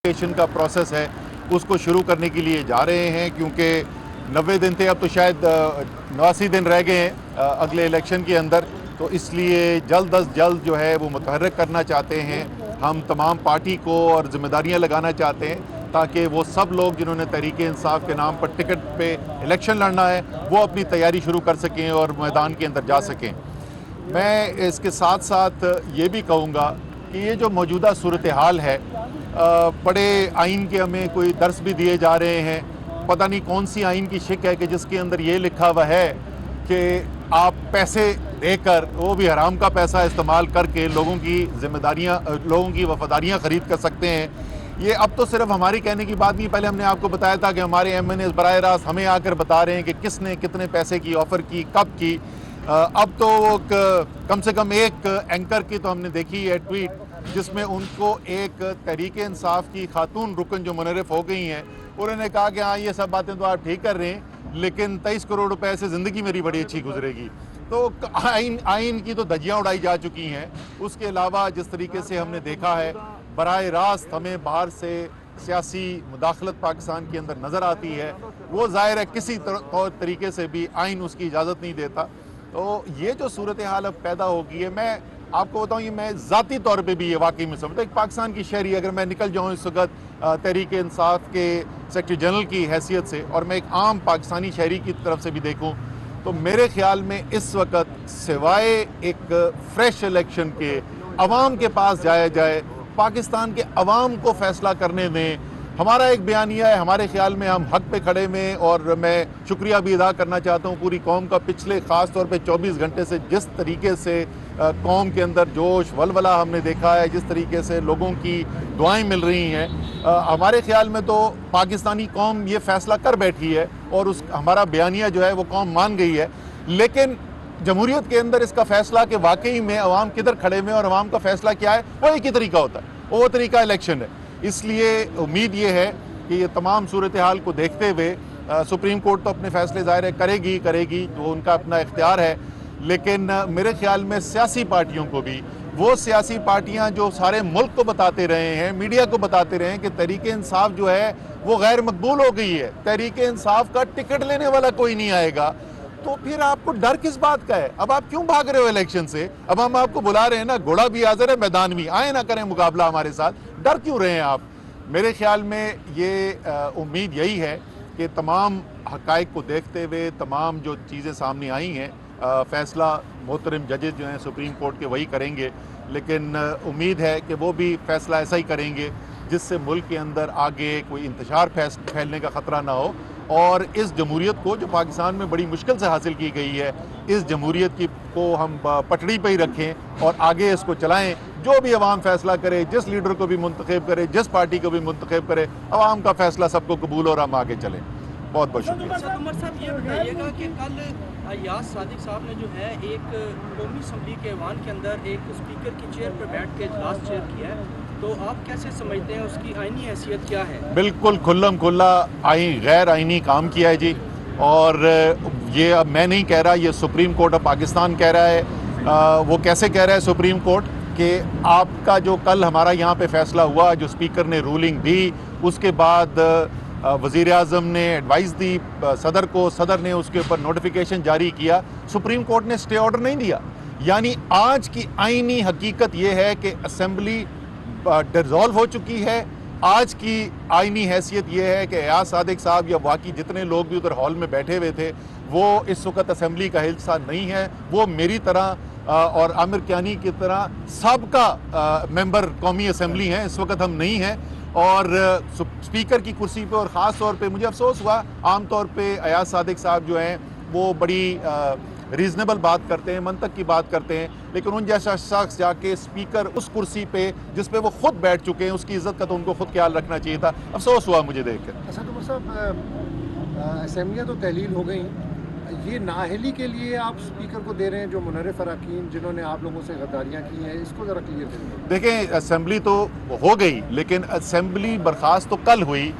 Notification का process है उसको शुरू करने के लिए जा रहे हैं, क्योंकि 90 दिन थे, अब तो शायद 89 दिन रह गए हैं अगले इलेक्शन के अंदर। तो इसलिए जल्द अज जल्द जो है वो मुतहर्रिक करना चाहते हैं। हम तमाम पार्टी को और जिम्मेदारियां लगाना चाहते हैं ताकि वो सब लोग जिन्होंने तहरीक इंसाफ के नाम पर टिकट पे इलेक्शन लड़ना है वो अपनी तैयारी शुरू कर सकें और मैदान के अंदर जा सकें। मैं इसके साथ साथ ये भी कहूँगा कि ये जो मौजूदा सूरत हाल है, बड़े आइन के हमें कोई दर्स भी दिए जा रहे हैं। पता नहीं कौन सी आइन की शिक है कि जिसके अंदर ये लिखा हुआ है कि आप पैसे देकर, वो भी हराम का पैसा इस्तेमाल करके लोगों की जिम्मेदारियां, लोगों की वफादारियां खरीद कर सकते हैं। ये अब तो सिर्फ हमारी कहने की बात नहीं, पहले हमने आपको बताया था कि हमारे MNAs बराह रास्त हमें आकर बता रहे हैं कि किसने कितने पैसे की ऑफ़र की, कब की। अब तो कम से कम एक एंकर की तो हमने देखी है ट्वीट, जिसमें उनको एक तहरीक इंसाफ की खातून रुकन जो मुनरिफ हो गई हैं, उन्होंने कहा कि हाँ ये सब बातें तो आप ठीक कर रहे हैं, लेकिन 23 करोड़ रुपए से ज़िंदगी मेरी बड़ी अच्छी गुजरेगी। तो आइन की तो धज्जियाँ उड़ाई जा चुकी हैं। उसके अलावा जिस तरीके से हमने देखा है, बराह रास्त हमें बाहर से सियासी मुदाखलत पाकिस्तान के अंदर नज़र आती है, वो ज़ाहिर है किसी तरीके से भी आइन उसकी इजाज़त नहीं देता। तो ये जो सूरत हाल अब पैदा होगी है, मैं आपको बताऊं, ये मैं ज़ाती तौर पे भी ये वाकई में समझता हूँ। एक पाकिस्तान की शहरी अगर मैं निकल जाऊँ इस वक्त तहरीक इंसाफ के सेक्रेटरी जनरल की हैसियत से, और मैं एक आम पाकिस्तानी शहरी की तरफ से भी देखूँ, तो मेरे ख्याल में इस वक्त सिवाय एक फ्रेश इलेक्शन के अवाम के पास जाया जाए, पाकिस्तान के अवाम को फैसला करने दें। हमारा एक बयानिया है, हमारे ख्याल में हम हक पे खड़े में, और मैं शुक्रिया भी अदा करना चाहता हूँ पूरी कौम का। पिछले ख़ास तौर पे 24 घंटे से जिस तरीके से कौम के अंदर जोश वलवला हमने देखा है, जिस तरीके से लोगों की दुआएं मिल रही हैं, हमारे ख्याल में तो पाकिस्तानी कौम ये फ़ैसला कर बैठी है और उस हमारा बयानिया जो है वो कौम मान गई है। लेकिन जमहूरियत के अंदर इसका फ़ैसला कि वाकई में अवाम किधर खड़े में और अवाम का फ़ैसला क्या है, वो एक ही तरीका होता है, वो तरीका इलेक्शन है। इसलिए उम्मीद ये है कि ये तमाम सूरत हाल को देखते हुए सुप्रीम कोर्ट तो अपने फैसले ज़ाहिर करेगी, तो उनका अपना इख्तियार है। लेकिन मेरे ख्याल में सियासी पार्टियों को भी, वो सियासी पार्टियां जो सारे मुल्क को बताते रहे हैं, मीडिया को बताते रहे हैं कि तहरीक इंसाफ जो है वो गैर मकबूल हो गई है, तहरीक इंसाफ का टिकट लेने वाला कोई नहीं आएगा, तो फिर आपको डर किस बात का है? अब आप क्यों भाग रहे हो इलेक्शन से? अब हम आपको बुला रहे हैं ना, घोड़ा भी हाजिर है, मैदान भी, आए ना करें मुकाबला हमारे साथ, डर क्यों रहे हैं आप? मेरे ख्याल में ये उम्मीद यही है कि तमाम हकाइक को देखते हुए, तमाम जो चीज़ें सामने आई हैं, फ़ैसला मोहतरम जजेस जो हैं सुप्रीम कोर्ट के वही करेंगे। लेकिन उम्मीद है कि वो भी फ़ैसला ऐसा ही करेंगे जिससे मुल्क के अंदर आगे कोई इंतशार फैलने का ख़तरा ना हो, और इस जमहूरियत को जो पाकिस्तान में बड़ी मुश्किल से हासिल की गई है, इस जमहूरियत की को हम पटड़ी पे ही रखें और आगे इसको चलाएं। जो भी अवाम फैसला करे, जिस लीडर को भी मुंतखब करे, जिस पार्टी को भी मुंतखब करे, अवाम का फैसला सबको कबूल और हम आगे चलें। बहुत बहुत शुक्रिया। उमर साहब, ये बताइएगा कि कल अयाज सादिक साहब ने जो है एक कौमी असम्बली के ऐवान के अंदर एक स्पीकर की चेयर पर बैठ के इजलास चेयर किया है, तो आप कैसे समझते हैं, उसकी आईनी हैसियत क्या है? बिल्कुल खुल्लम खुल्ला गैर आईनी काम किया है जी, और ये अब मैं नहीं कह रहा, ये सुप्रीम कोर्ट ऑफ पाकिस्तान कह रहा है। वो कैसे कह रहा है सुप्रीम कोर्ट कि आपका जो कल हमारा यहाँ पे फैसला हुआ, जो स्पीकर ने रूलिंग दी, उसके बाद वज़ीर आज़म ने एडवाइस दी सदर को, सदर ने उसके ऊपर नोटिफिकेशन जारी किया, सुप्रीम कोर्ट ने स्टे ऑर्डर नहीं दिया। यानी आज की आईनी हकीकत ये है कि असेंबली डिसॉल्व हो चुकी है। आज की आईनी हैसियत ये है कि अयाज सादिक साहब या बाकी जितने लोग भी उधर हॉल में बैठे हुए थे, वो इस वक्त असेंबली का हिस्सा नहीं है। वो मेरी तरह और आमिर कियानी की तरह सबका मेंबर कौमी असेंबली हैं, इस वक्त हम नहीं हैं। और स्पीकर की कुर्सी पे, और ख़ास तौर पे मुझे अफसोस हुआ, आम तौर पे अयाज सादिक साहब जो हैं वो बड़ी रीज़नेबल बात करते हैं, मंतक की बात करते हैं, लेकिन उन जैसा शख्स जाके स्पीकर उस कुर्सी पे जिस पे वो खुद बैठ चुके हैं, उसकी इज़्ज़त का तो उनको खुद ख्याल रखना चाहिए था। अफसोस हुआ मुझे देख कर। अच्छा तो साहब, असेंबलियाँ तो तहलील हो गई, ये नाअहली के लिए आप स्पीकर को दे रहे हैं जो मुनर्रिफ अरकान जिन्होंने आप लोगों से गद्दारियाँ की हैं, इसको ज़रा क्लियर करें। देखें, असेंबली तो हो गई, लेकिन असेंबली बर्खास्त तो कल हुई।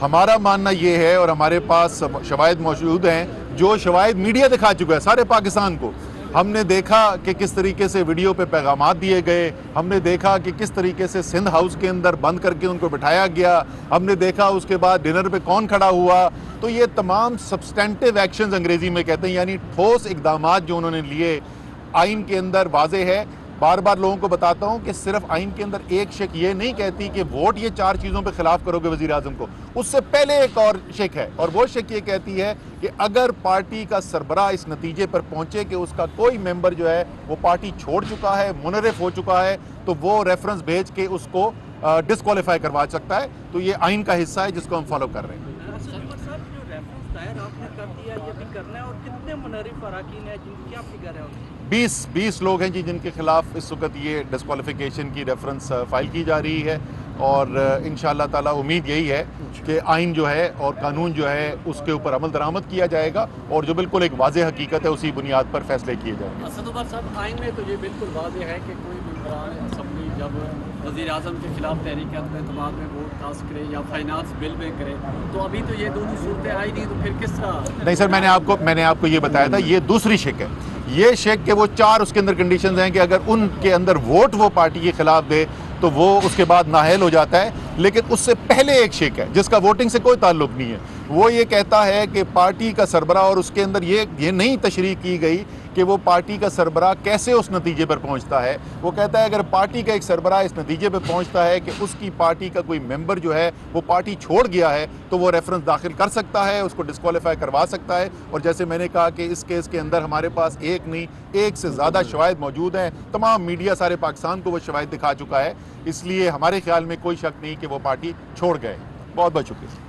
हमारा मानना ये है, और हमारे पास शवाहिद मौजूद हैं, जो शवाहिद मीडिया दिखा चुका है सारे पाकिस्तान को, हमने देखा कि किस तरीके से वीडियो पे पैगामात दिए गए, हमने देखा कि किस तरीके से सिंध हाउस के अंदर बंद करके उनको बिठाया गया, हमने देखा उसके बाद डिनर पे कौन खड़ा हुआ। तो ये तमाम सब्सटेंटिव एक्शंस अंग्रेज़ी में कहते हैं, यानी ठोस इकदामात जो उन्होंने लिए आइन के अंदर वाजे है। बार बार लोगों को बताता हूं कि सिर्फ आइन के अंदर एक शेक ये नहीं कहती कि वोट ये 4 चीज़ों पे खिलाफ करोगे वज़ीर आज़म को, उससे पहले एक और शेक है, और वो शेक ये कहती है कि अगर पार्टी का सरबराह इस नतीजे पर पहुंचे कि उसका कोई मेंबर जो है वो पार्टी छोड़ चुका है, मुनरिफ हो चुका है, तो वो रेफरेंस भेज के उसको डिस्क्वालीफाई करवा सकता है। तो ये आइन का हिस्सा है जिसको हम फॉलो कर रहे हैं। आपने कर दिया, ये भी करना है, और कितने मुनरिफ अराकीन हैं जिनकी क्या फिगर है उनकी? 20 लोग हैं जी जिनके खिलाफ इस वक्त ये डिस्क्वालिफिकेशन की रेफरेंस फाइल की जा रही है, और इंशाअल्लाह ताला उम्मीद यही है कि आइन जो है और कानून जो है उसके ऊपर अमल दरामद किया जाएगा, और जो बिल्कुल एक वाज़ेह हकीकत है उसी बुनियाद पर फैसले किए जाएंगे। असद उमर साहब, आइन में तो ये बिल्कुल वाज़ेह है कि कोई मेंबरान असम्बली जब वज़ीर आज़म के खिलाफ तहरीक एतमाद में वोट कास्ट करे या फाइनेंस बिल में करे, तो अभी तो ये दोनों सूरतें आई नहीं, तो फिर किस तरह? नहीं सर, मैंने आपको ये बताया था, ये दूसरी शेक है। ये शेक के वो 4 उसके अंदर कंडीशंस हैं कि अगर उनके अंदर वोट वो पार्टी के खिलाफ दे तो वो उसके बाद नाअहल हो जाता है। लेकिन उससे पहले एक शेक है जिसका वोटिंग से कोई ताल्लुक नहीं है, वो ये कहता है कि पार्टी का सरबराह, और उसके अंदर ये नहीं तशरीह की गई कि वो पार्टी का सरबराह कैसे उस नतीजे पर पहुंचता है। वो कहता है अगर पार्टी का एक सरबराह इस नतीजे पर पहुंचता है कि उसकी पार्टी का कोई मेंबर जो है वो पार्टी छोड़ गया है, तो वो रेफरेंस दाखिल कर सकता है, उसको डिस्क्वालीफाई करवा सकता है। और जैसे मैंने कहा कि इस केस के अंदर हमारे पास एक नहीं, एक से ज़्यादा शवाहिद मौजूद हैं, तमाम मीडिया सारे पाकिस्तान को वो शवाहिद दिखा चुका है, इसलिए हमारे ख्याल में कोई शक नहीं कि वो पार्टी छोड़ गए। बहुत बहुत शुक्रिया।